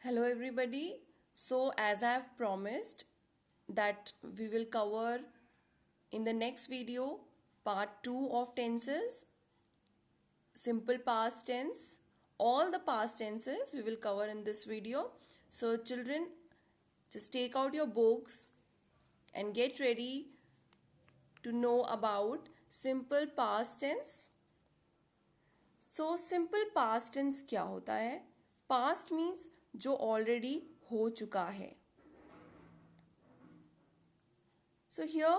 Hello everybody. So as I have promised that we will cover in the next video part 2 of tenses, simple past tense, all the past tenses we will cover in this video. So children, just take out your books and get ready to know about simple past tense. So simple past tense क्या होता है? Past means जो already हो चुका है. So here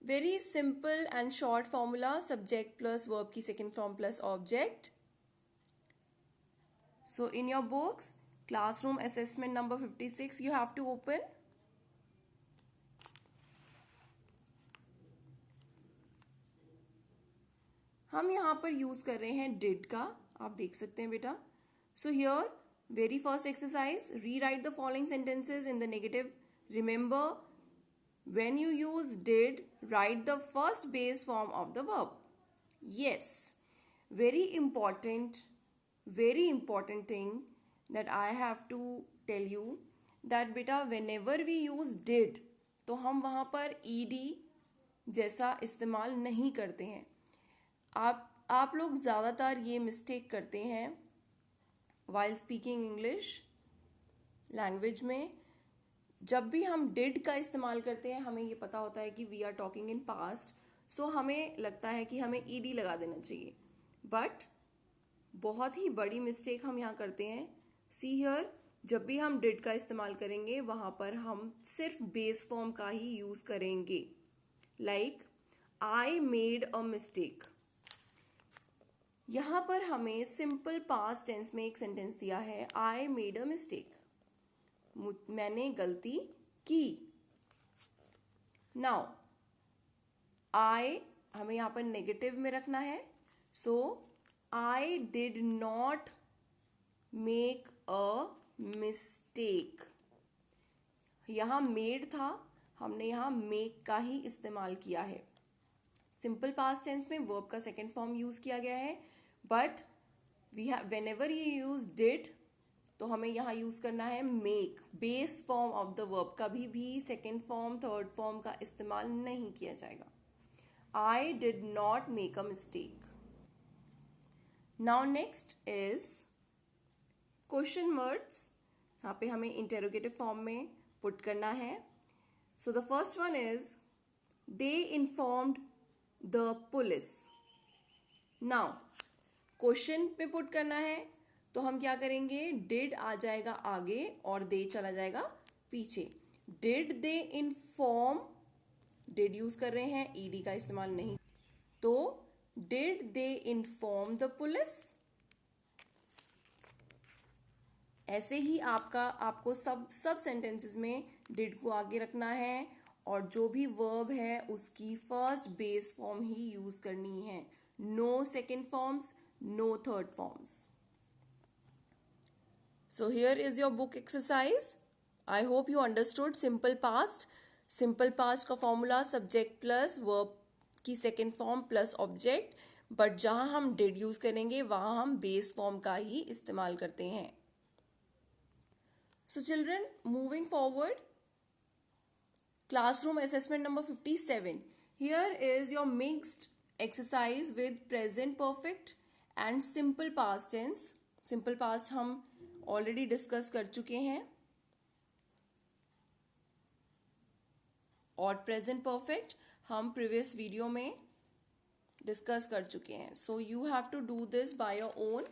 very simple and short formula, subject plus verb की second form plus object. So in your books, classroom assessment number 56 you have to open. हम यहाँ पर यूज कर रहे हैं did का, आप देख सकते हैं बेटा. So here very first exercise, rewrite the following sentences in the negative. Remember, when you use did, write the first base form of the verb. Yes, very important thing that I have to tell you that beta whenever we use did, तो हम वहाँ पर ed जैसा इस्तेमाल नहीं करते हैं. आप लोग ज़्यादातर ये मिस्टेक करते हैं while speaking English लैंग्वेज में. जब भी हम did का इस्तेमाल करते हैं हमें ये पता होता है कि we are talking in past, so हमें लगता है कि हमें ed लगा देना चाहिए. बट बहुत ही बड़ी मिस्टेक हम यहाँ करते हैं. See here, जब भी हम did का इस्तेमाल करेंगे वहाँ पर हम सिर्फ बेस फॉर्म का ही यूज़ करेंगे. Like I made a mistake. यहाँ पर हमें सिंपल पास्ट टेंस में एक सेंटेंस दिया है, I made a mistake. मैंने गलती की. नाउ I हमें यहाँ पर नेगेटिव में रखना है. सो I did not make a mistake. यहाँ made था, हमने यहाँ make का ही इस्तेमाल किया है. सिंपल पास्ट टेंस में वर्ब का सेकेंड फॉर्म यूज किया गया है. But whenever you use did, तो हमें यहाँ यूज करना है make, base form of the verb. कभी भी सेकेंड फॉर्म थर्ड फॉर्म का इस्तेमाल नहीं किया जाएगा. I did not make a mistake. Now next is question words. यहाँ पे हमें इंटेरोगेटिव फॉर्म में पुट करना है. So the first one is they informed the police. Now question पे पुट करना है तो हम क्या करेंगे, डिड आ जाएगा आगे और दे चला जाएगा पीछे. Did they inform, did use कर रहे हैं, ईडी का इस्तेमाल नहीं. तो did they inform the police. ऐसे ही आपको सब सेंटेंसेस में डिड को आगे रखना है और जो भी वर्ब है उसकी फर्स्ट बेस फॉर्म ही यूज करनी है. No second forms, no third forms. So here is your book exercise. I hope you understood simple past. Simple past का formula subject plus verb की second form plus object. But जहाँ हम did use करेंगे वहाँ हम base form का ही इस्तेमाल करते हैं. So children, moving forward, classroom assessment number 57. Here is your mixed exercise with present perfect and simple past tense. Simple past हम ऑलरेडी डिस्कस कर चुके हैं और प्रेजेंट परफेक्ट हम प्रीवियस वीडियो में डिस्कस कर चुके हैं. So you have to do this by your own.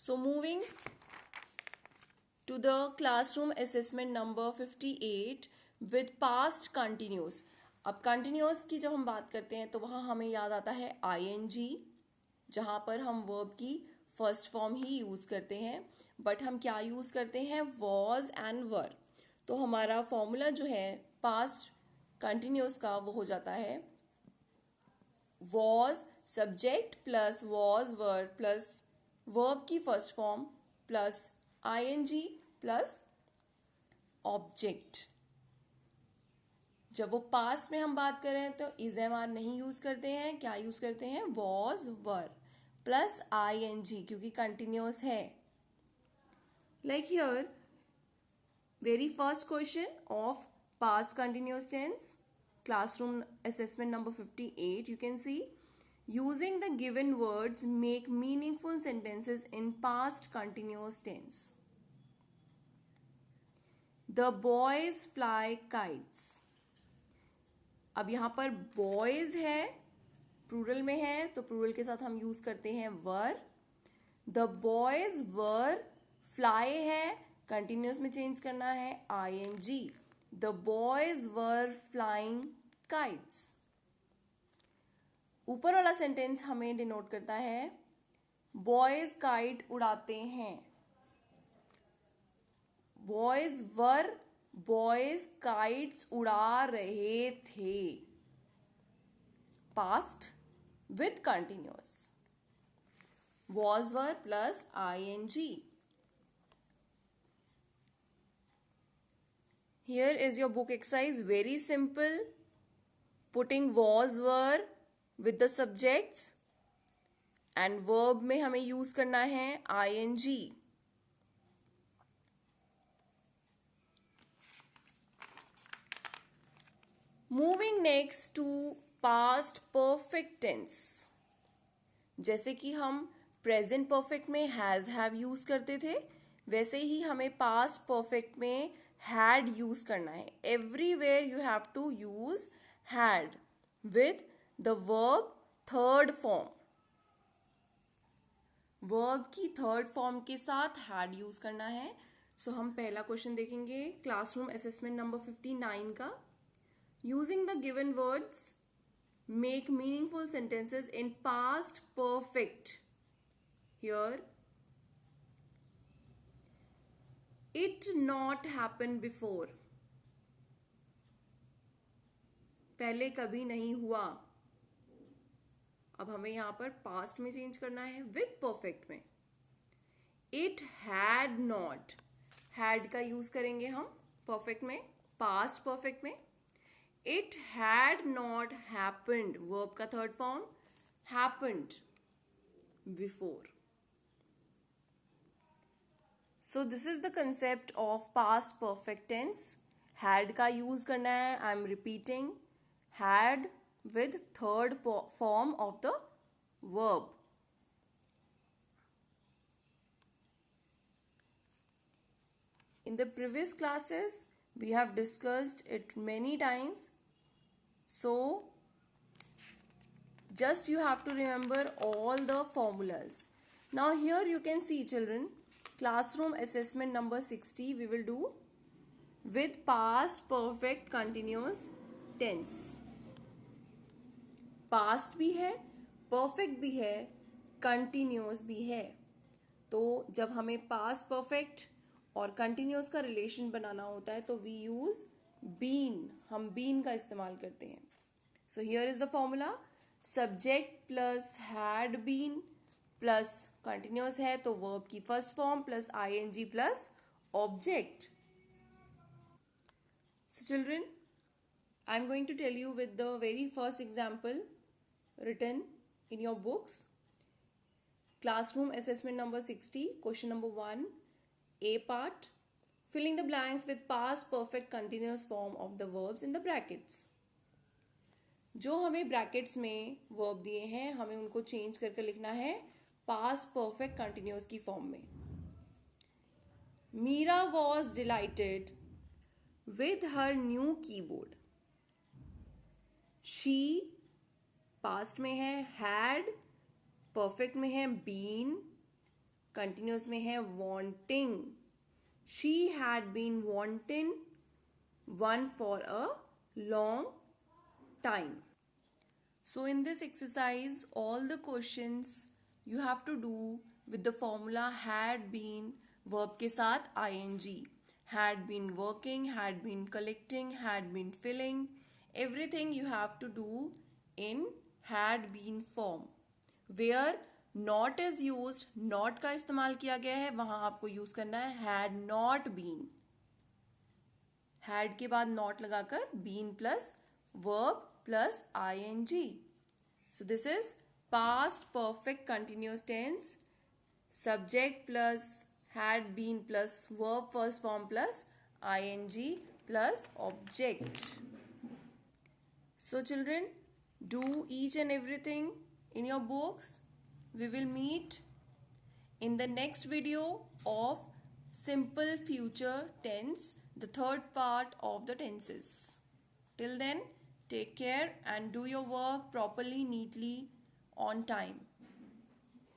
So moving to the classroom assessment number 58 with past continuous. अब कंटिन्यूस की जब हम बात करते हैं तो वहाँ हमें याद आता है ing, जहाँ पर हम वर्ब की फर्स्ट फॉर्म ही यूज़ करते हैं. बट हम क्या यूज़ करते हैं, वॉज एंड वर. तो हमारा फॉर्मूला जो है पास्ट कंटिन्यूस का वो हो जाता है was subject plus was were plus verb की first form plus ing plus object. जब वो पास्ट में हम बात कर रहे हैं तो इज एम आर नहीं यूज करते हैं, क्या यूज करते हैं, वॉज वर. प्लस ing क्योंकि कंटिन्यूस है. Like here, very first question of past continuous tense, classroom assessment number 58, you can see, using the given words make meaningful sentences in past continuous tense. The boys fly kites. अब यहाँ पर boys है, plural में है, तो plural के साथ हम यूज करते हैं were. The boys were, fly है, कंटिन्यूस में चेंज करना है ing. The boys were flying kites. ऊपर वाला सेंटेंस हमें डिनोट करता है बॉयज काइट उड़ाते हैं. बॉयज वर, बॉयज काइट्स उड़ा रहे थे. Past with continuous. was were plus ing. Here is your book exercise, very simple. Putting was were with the subjects and verb में हमें यूज करना है ing. Moving next to past perfect tense. जैसे कि हम प्रेजेंट परफेक्ट में has have use करते थे, वैसे ही हमें पास्ट परफेक्ट में हैड यूज करना है. Everywhere you have to use had with the verb third form. Verb की थर्ड फॉर्म के साथ हैड यूज करना है. सो हम पहला क्वेश्चन देखेंगे क्लासरूम असेसमेंट नंबर 59 का. Using the given words make meaningful sentences in past perfect. Here, it not happened before. पहले कभी नहीं हुआ. अब हमें यहां पर past में चेंज करना है with perfect में. It had not. had का यूज करेंगे हम perfect में, past perfect में. It had not happened, verb का third form, happened before. So this is the concept of past perfect tense. Had का use करना है, I am repeating, had with third form of the verb. In the previous classes, we have discussed it many times. So, just you have to remember all the formulas. Now here you can see, children, classroom assessment number 60 we will do with past perfect continuous tense. Past भी है, perfect भी है, continuous भी है. तो जब हमें past perfect और कंटिन्यूस का रिलेशन बनाना होता है तो वी यूज बीन. हम बीन का इस्तेमाल करते हैं. So here is the formula. Subject plus had been plus continuous है तो वर्ब की first form plus ing plus object. So children, I am going to tell you with the very first example written in your books. Classroom assessment number 60, question number 1. A part, filling the blanks with past perfect continuous form of the verbs in the brackets. जो हमें brackets में verb दिए हैं हमें उनको change करके लिखना है पास्ट परफेक्ट कंटिन्यूस की फॉर्म में. Meera was delighted with her new keyboard. She past में है, हैड परफेक्ट में है, बीन कंटिन्यूस में है, wanting. She had been wanting one for a long time. So in this exercise, all the questions you have to do with the formula had been verb के साथ ing. Had been working, had been collecting, had been filling. Everything you have to do in had been form. Where not is use, not का इस्तेमाल किया गया है वहां आपको use करना है हैड नॉट बीन. हैड के बाद नॉट लगाकर been plus verb plus ing. So this is past perfect continuous tense, subject plus had been plus verb first form plus ing plus object. So children, do each and everything in your books. We will meet in the next video of simple future tense, the third part of the tenses. Till then, take care and do your work properly, neatly, on time.